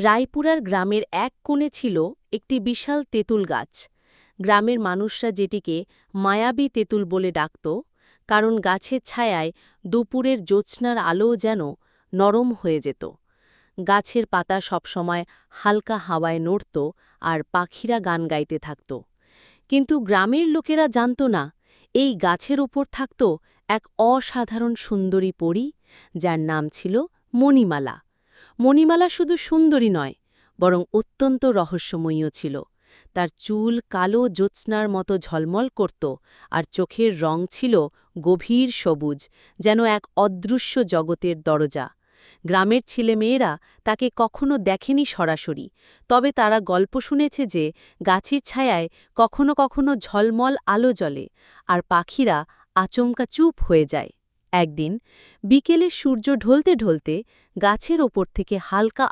রায়পুরার গ্রামের এক কোণে ছিল একটি বিশাল তেঁতুল গাছ। গ্রামের মানুষরা যেটিকে মায়াবী তেঁতুল বলে ডাকত, কারণ গাছের ছায়ায় দুপুরের জ্যোৎস্নার আলোও যেন নরম হয়ে যেত। গাছের পাতা সবসময় হালকা হাওয়ায় নড়ত আর পাখিরা গান গাইতে থাকত। কিন্তু গ্রামের লোকেরা জানত না, এই গাছের ওপর থাকত এক অসাধারণ সুন্দরী পরী, যার নাম ছিল মণিমালা। মণিমালা শুধু সুন্দরী নয়, বরং অত্যন্ত রহস্যময়ীও ছিল। তার চুল কালো জ্যোৎস্নার মতো ঝলমল করত, আর চোখের রং ছিল গভীর সবুজ, যেন এক অদৃশ্য জগতের দরজা। গ্রামের ছেলেমেয়েরা তাকে কখনো দেখেনি সরাসরি, তবে তারা গল্প শুনেছে যে গাছের ছায়ায় কখনো কখনো ঝলমল আলো জ্বলে, আর পাখিরা আচমকা চুপ হয়ে যায়। একদিন বিকেলে সূর্য ঢলতে ঢলতে গাছের ওপর থেকে হালকা